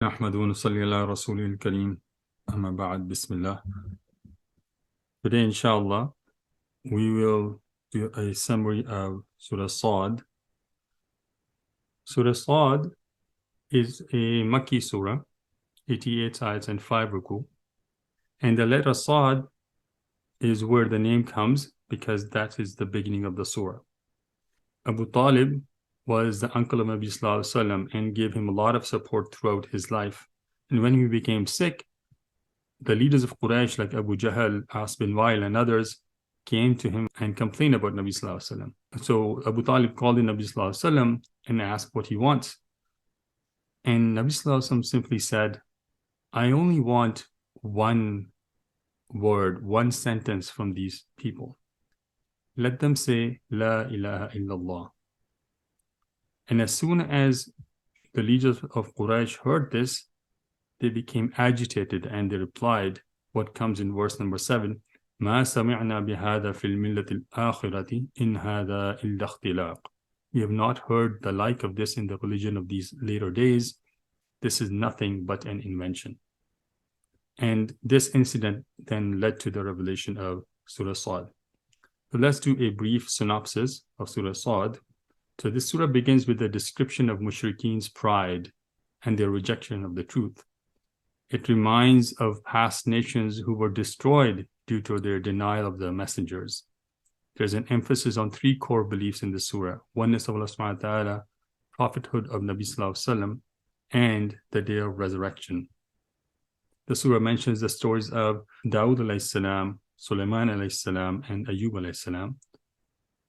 نحمد ونصلي على رسوله الكريم أما بعد بسم الله. Today inshallah we will do a summary of Surah Sad. Surah Sad is a Makki surah, 88 ayats and 5 ruku. And the letter Sad is where the name comes because that is the beginning of the surah. Abu Talib was the uncle of Nabi Sallallahu Alaihi Wasallam and gave him a lot of support throughout his life. And when he became sick, the leaders of Quraysh like Abu Jahl, As bin Wa'il and others came to him and complained about Nabi Sallallahu Alaihi Wasallam. So Abu Talib called in Nabi Sallallahu Alaihi Wasallam and asked what he wants. And Nabi Sallallahu Alaihi Wasallam simply said, I only want one word, one sentence from these people. Let them say, La ilaha illallah. And as soon as the leaders of Quraysh heard this, they became agitated and they replied, what comes in verse number 7, ما سمعنا بهذا في الملة الآخرة إن هذا إلا اختلاق. We have not heard the like of this in the religion of these later days. This is nothing but an invention. And this incident then led to the revelation of Surah Sad. So let's do a brief synopsis of Surah Sad. So this surah begins with a description of mushrikeen's pride and their rejection of the truth. It reminds of past nations who were destroyed due to their denial of the messengers. There's an emphasis on three core beliefs in the surah: oneness of Allah subhanahu wa ta'ala, prophethood of Nabi sallallahu alaihi wasallam, and the day of resurrection. The surah mentions the stories of Dawud alayhi salam, Sulaiman alayhi salam, and Ayyub alayhi salam.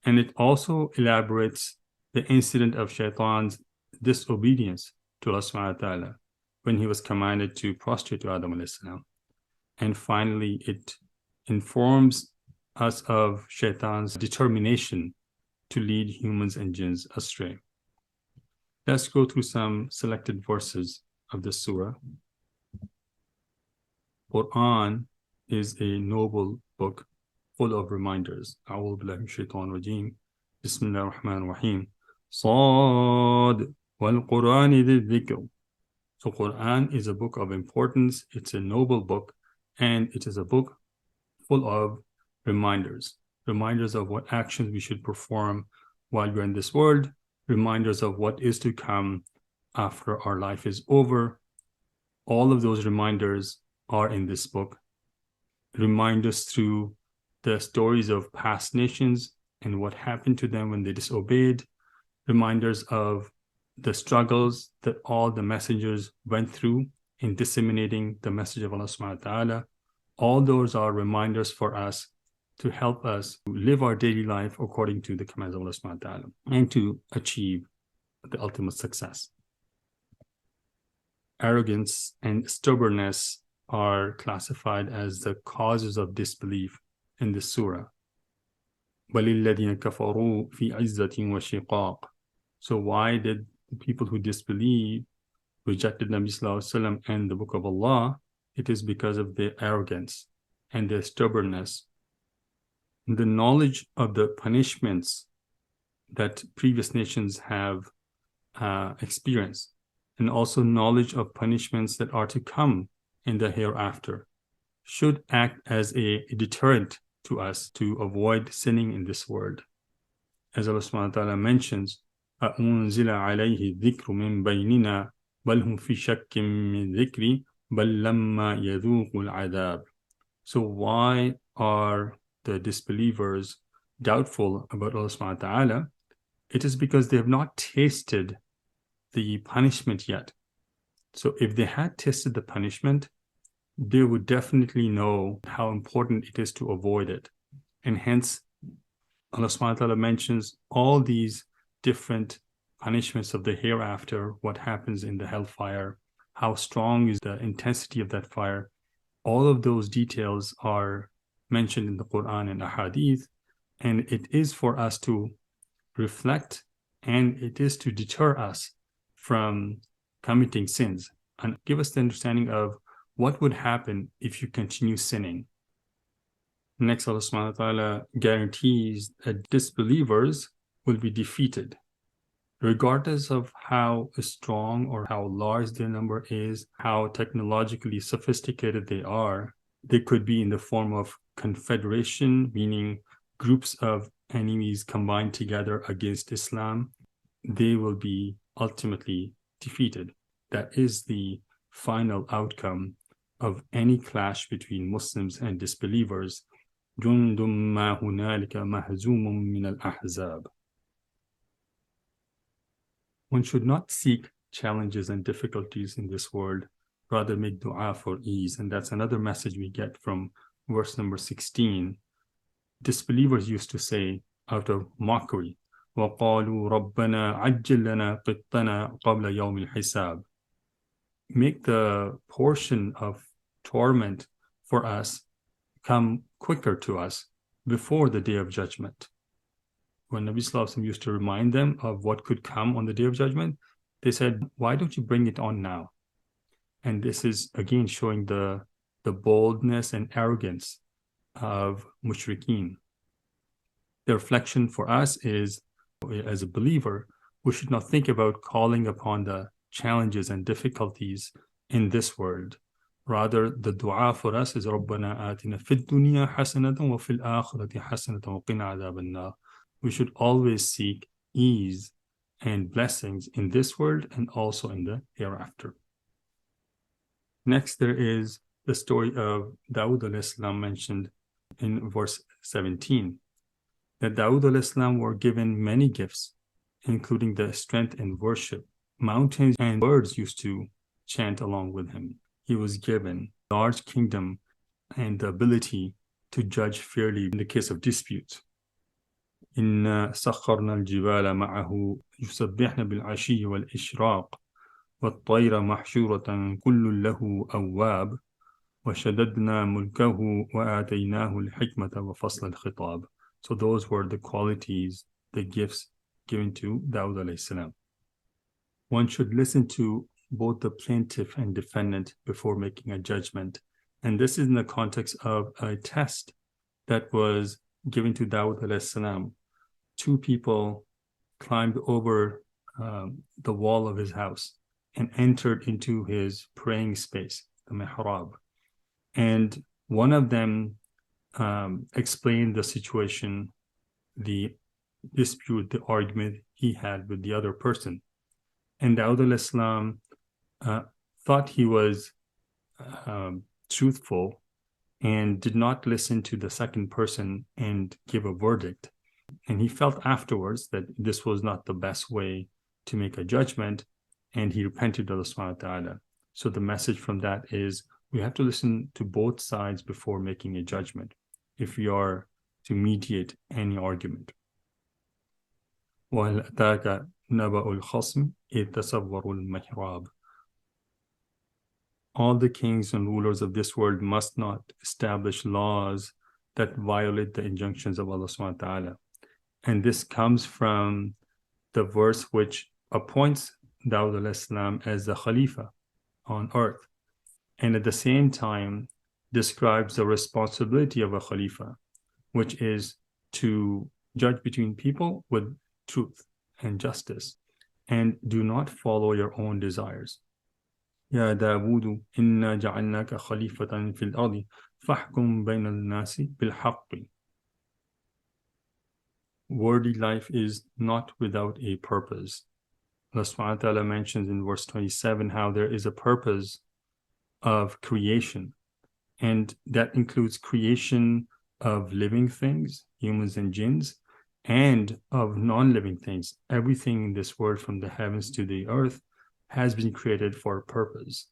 And it also elaborates the incident of Shaitan's disobedience to Allah subhanahu wa ta'ala when he was commanded to prostrate to Adam alayhi salam. And finally, it informs us of Shaitan's determination to lead humans and jinns astray. Let's go through some selected verses of the surah. Quran is a noble book full of reminders. A'udhu billahi minash shaitanir rajeem. Bismillahir rahmanir rahim. Sad wal Qur'ani dhikr. So Quran is a book of importance. It's a noble book, and it is a book full of reminders of what actions we should perform while we're in this world, reminders of what is to come after our life is over. All of those reminders are in this book. Remind us through the stories of past nations and what happened to them when they disobeyed, reminders of the struggles that all the messengers went through in disseminating the message of Allah subhanahu wa ta'ala. All those are reminders for us to help us live our daily life according to the commands of Allah subhanahu wa ta'ala and to achieve the ultimate success. Arrogance and stubbornness are classified as the causes of disbelief in this surah. بَلِ الَّذِينَ كَفَرُوا فِي عِزَّةٍ وَشِقَاقٍ. So why did the people who disbelieve rejected Nabi Sallallahu Alaihi Wasallam and the Book of Allah? It is because of their arrogance and their stubbornness. The knowledge of the punishments that previous nations have experienced, and also knowledge of punishments that are to come in the hereafter, should act as a deterrent to us to avoid sinning in this world. As Allah subhanahu wa ta'ala mentions, أَأُنزِلَ عَلَيْهِ الذِّكْرُ مِنْ بَيْنِنَا بَلْ هُمْ فِي شَكٍّ مِنْ ذِكْرِ بَلْ لَمَّا يَذُوقُوا الْعَذَابِ. So why are the disbelievers doubtful about Allah subhanahu wa ta'ala? It is because they have not tasted the punishment yet. So if they had tasted the punishment, they would definitely know how important it is to avoid it. And hence, Allah subhanahu wa ta'ala mentions all these different punishments of the hereafter, what happens in the hellfire, how strong is the intensity of that fire. All of those details are mentioned in the Quran and Ahadith, and it is for us to reflect, and it is to deter us from committing sins and give us the understanding of what would happen if you continue sinning. Next, Allah subhanahu wa ta'ala guarantees that disbelievers will be defeated. regardless of how strong or how large their number is, how technologically sophisticated they are. They could be in the form of confederation, meaning groups of enemies combined together against Islam. They will be ultimately defeated. That is the final outcome of any clash between Muslims and disbelievers. جند ما هنالك مهزوم من الأحزاب. One should not seek challenges and difficulties in this world, rather make dua for ease. And that's another message we get from verse number 16. Disbelievers used to say out of mockery, وَقَالُوا رَبَّنَا عَجِّل لَنَا قِطَّنَا قَبْلَ يَوْمِ الْحِسَابِ. Make the portion of torment for us come quicker to us before the day of judgment. When Nabi Sallallahu Alaihi Wasallam used to remind them of what could come on the day of judgment, they said, why don't you bring it on now? And this is again showing the boldness and arrogance of mushrikeen. The reflection for us is, as a believer, we should not think about calling upon the challenges and difficulties in this world. Rather, the dua for us is رَبَّنَا آتِنَا فِي الدُّنْيَا حَسَنَةً وَفِي الْآخِرَةِ حَسَنَةً وَقِنَا عَذَابَ النَّارِ. We should always seek ease and blessings in this world and also in the hereafter. Next, there is the story of Dawud al-Islam mentioned in verse 17. That Dawud al-Islam were given many gifts, including the strength in worship. Mountains and birds used to chant along with him. He was given a large kingdom and the ability to judge fairly in the case of disputes. إِنَّا سَخَّرْنَا الْجِبَالَ مَعَهُ يُسَبِّحْنَ بِالْعَشِيِّ وَالْإِشْرَاقِ وَالطَّيْرَ مَحْشُورَةً كُلٌّ لَهُ أَوَّابٌ وَشَدَدْنَا مُلْكَهُ وَآتَيْنَاهُ الْحِكْمَةَ وَفَصْلَ الْخِطَابِ. So those were the qualities, the gifts given to Dawud alayhi salam. One should listen to both the plaintiff and defendant before making a judgment. And this is in the context of a test that was given to Dawud alayhi salam. Two people climbed over the wall of his house and entered into his praying space, the mihrab. And one of them explained the situation, the dispute, the argument he had with the other person. And Dawud al-Islam thought he was truthful and did not listen to the second person and give a verdict. And he felt afterwards that this was not the best way to make a judgment, and he repented to Allah subhanahu wa ta'ala. So the message from that is we have to listen to both sides before making a judgment if we are to mediate any argument. وَهَلْ أَتَاكَ نَبَأُ الْخَصْمِ إِذْ تَصَوَّرُوا الْمِحْرَابَ. All the kings and rulers of this world must not establish laws that violate the injunctions of Allah subhanahu wa ta'ala. And this comes from the verse which appoints Dawud al-Islam as the Khalifa on earth, and at the same time describes the responsibility of a Khalifa, which is to judge between people with truth and justice, and do not follow your own desires. يا داود إنا جعلناك خليفة في الأرض فاحكم بين الناس بالحق. Worldly life is not without a purpose. Allah subhanahu wa ta'ala mentions in verse 27 how there is a purpose of creation, and that includes creation of living things, humans and jinns, and of non-living things. Everything in this world, from the heavens to the earth, has been created for a purpose.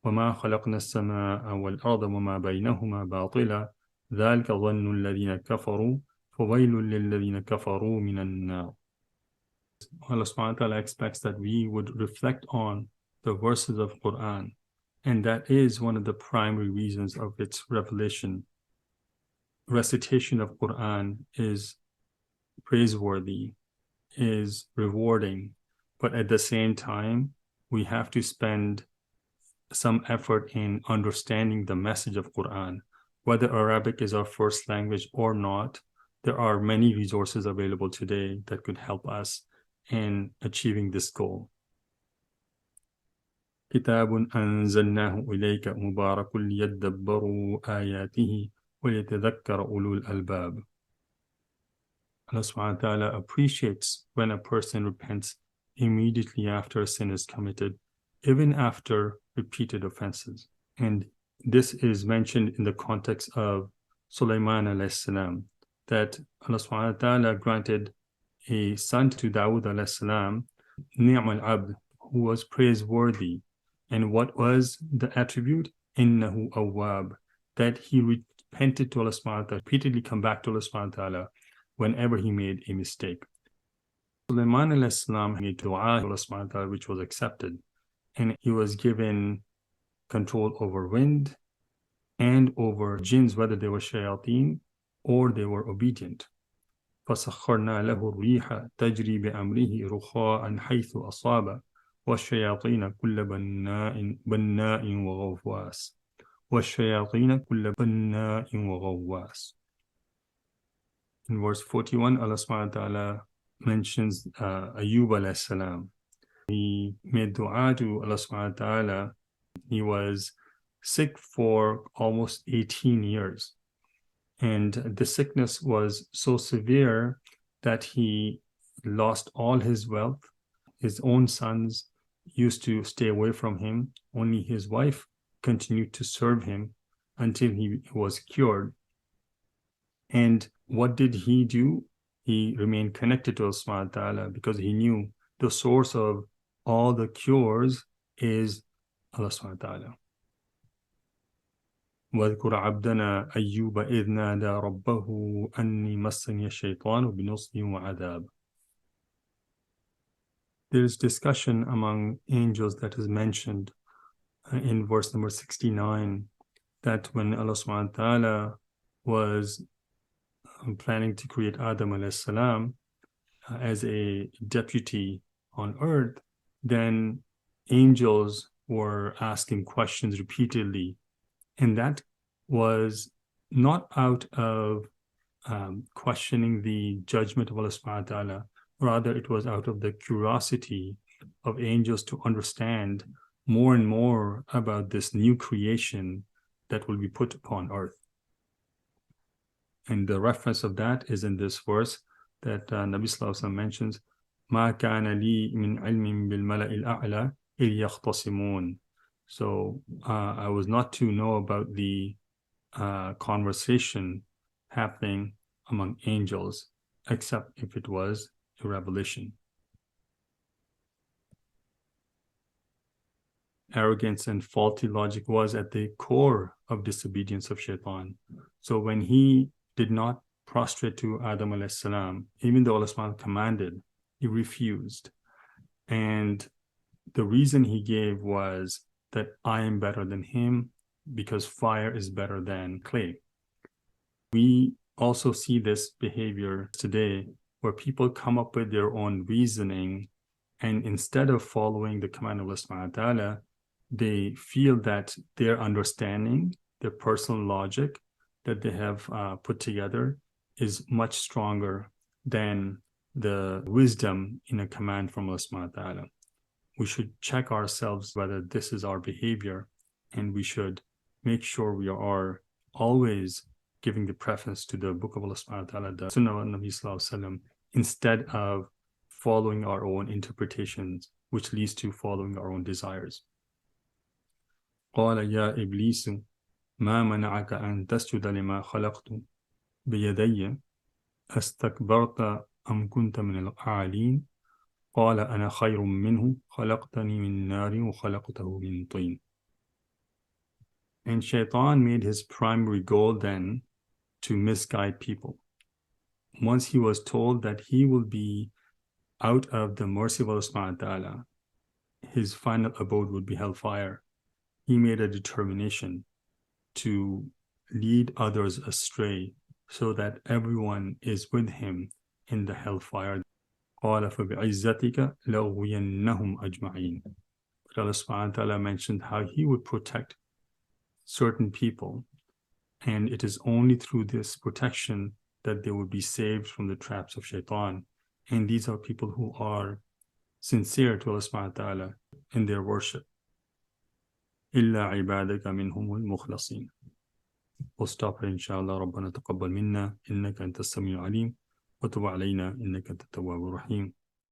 وَمَا خَلَقْنَا السَّمَاءَ وَالْأَرْضَ وَمَا بَيْنَهُمَا بَاطِلًا ذَلِكَ ظَنُّ الَّذِينَ كَفَرُوا فَوَيْلٌ لِلَّذِينَ كَفَرُوا مِنَ النَّارِ. Allah subhanahu wa ta'ala expects that we would reflect on the verses of Quran, and that is one of the primary reasons of its revelation. Recitation of Quran is praiseworthy, is rewarding, but at the same time, we have to spend some effort in understanding the message of Quran. Whether Arabic is our first language or not, there are many resources available today that could help us in achieving this goal. كتاب أنزلناه إليك مبارك ليدبروا آياته ويتذكر أولو الألباب. Allah subhanahu wa ta'ala appreciates when a person repents immediately after a sin is committed, even after repeated offenses. And this is mentioned in the context of Sulaiman alayhi salam, that Allah subhanahu wa ta'ala granted a son to Dawood alayhi salam, Ni'm al-Abd, who was praiseworthy. And what was the attribute? Innahu awwab, that he repented to Allah subhanahu wa ta'ala, repeatedly come back to Allah subhanahu wa ta'ala whenever he made a mistake. Sulaiman alayhi salam made dua to Allah subhanahu wa ta'ala, which was accepted. And he was given control over wind and over jinns, whether they were shayateen or they were obedient. فَسَخَّرْنَا لَهُ الرِّيحَ تَجْرِي بِأَمْرِهِ رُخَاءً حَيْثُ أَصَابَ وَالشَّيَاطِينَ كُلَّ بَنَّاءٍ وَغَوَّاسٍ وَالشَّيَاطِينَ كُلَّ بَنَّاءٍ وَغَوَّاسٍ. In verse 41, Allah subhanahu wa ta'ala mentions Ayyub alayhi salam. He made dua to Allah subhanahu wa ta'ala. He was sick for almost 18 years. And the sickness was so severe that he lost all his wealth. His own sons used to stay away from him. Only his wife continued to serve him until he was cured. And what did he do? He remained connected to Allah subhanahu wa ta'ala because he knew the source of all the cures is Allah subhanahu wa ta'ala. وَاذْكُرْ عَبْدَنَا أَيُّوبَ إِذْ نَادَى رَبَّهُ أَنِّي مَسَّنِيَ الشَّيْطَانُ بِنُصْبٍ وَعَذَابٍ. There is discussion among angels that is mentioned in verse number 69, that when Allah subhanahu wa ta'ala was planning to create Adam alayhi salam as a deputy on earth, then angels were asking questions repeatedly. And that was not out of questioning the judgment of Allah subhanahu wa ta'ala. Rather, it was out of the curiosity of angels to understand more and more about this new creation that will be put upon earth. And the reference of that is in this verse that Nabi Sallallahu Alaihi Wasallam mentions, مَا كَانَ لِي مِنْ عِلْمٍ بِالْمَلَإِ الْأَعْلَى إِذْ يَخْتَصِمُونَ. So I was not to know about the conversation happening among angels, except if it was a revelation. Arrogance and faulty logic was at the core of disobedience of Shaitan. So when he did not prostrate to Adam alayhi salam, even though Allah subhanahu wa ta'ala commanded, he refused. And the reason he gave was that I am better than him because fire is better than clay. We also see this behavior today where people come up with their own reasoning, and instead of following the command of Allah subhanahu wa ta'ala, they feel that their understanding, their personal logic that they have put together is much stronger than the wisdom in a command from Allah subhanahu wa ta'ala. We should check ourselves whether this is our behavior, and we should make sure we are always giving the preference to the book of Allah subhanahu wa ta'ala, the Sunnah of Nabi Sallallahu Alaihi Wasallam, instead of following our own interpretations, which leads to following our own desires. قال يا إبليس ما منعك أن تسجد لما خلقت بيدي أستكبرت أم كنت من الأعلين قال أنا خير منه خلقتني من نار وخلقته من طين. And Shaitan made his primary goal then to misguide people. Once he was told that he will be out of the mercy of Allah subhanahu wa ta'ala, his final abode would be hellfire, he made a determination to lead others astray so that everyone is with him in the hellfire. قَالَ فَبِعِزَّتِكَ لَأُغْوِيَنَّهُمْ أَجْمَعِينَ. But Allah subhanahu wa ta'ala mentioned how he would protect certain people, and it is only through this protection that they would be saved from the traps of Shaitan. And these are people who are sincere to Allah subhanahu wa ta'ala in their worship. إلا عبادك منهم المخلصين. We'll stop here inshallah. ربنا تقبل منا إنك أنت السميع العليم وتب علينا إنك أنت التواب الرحيم.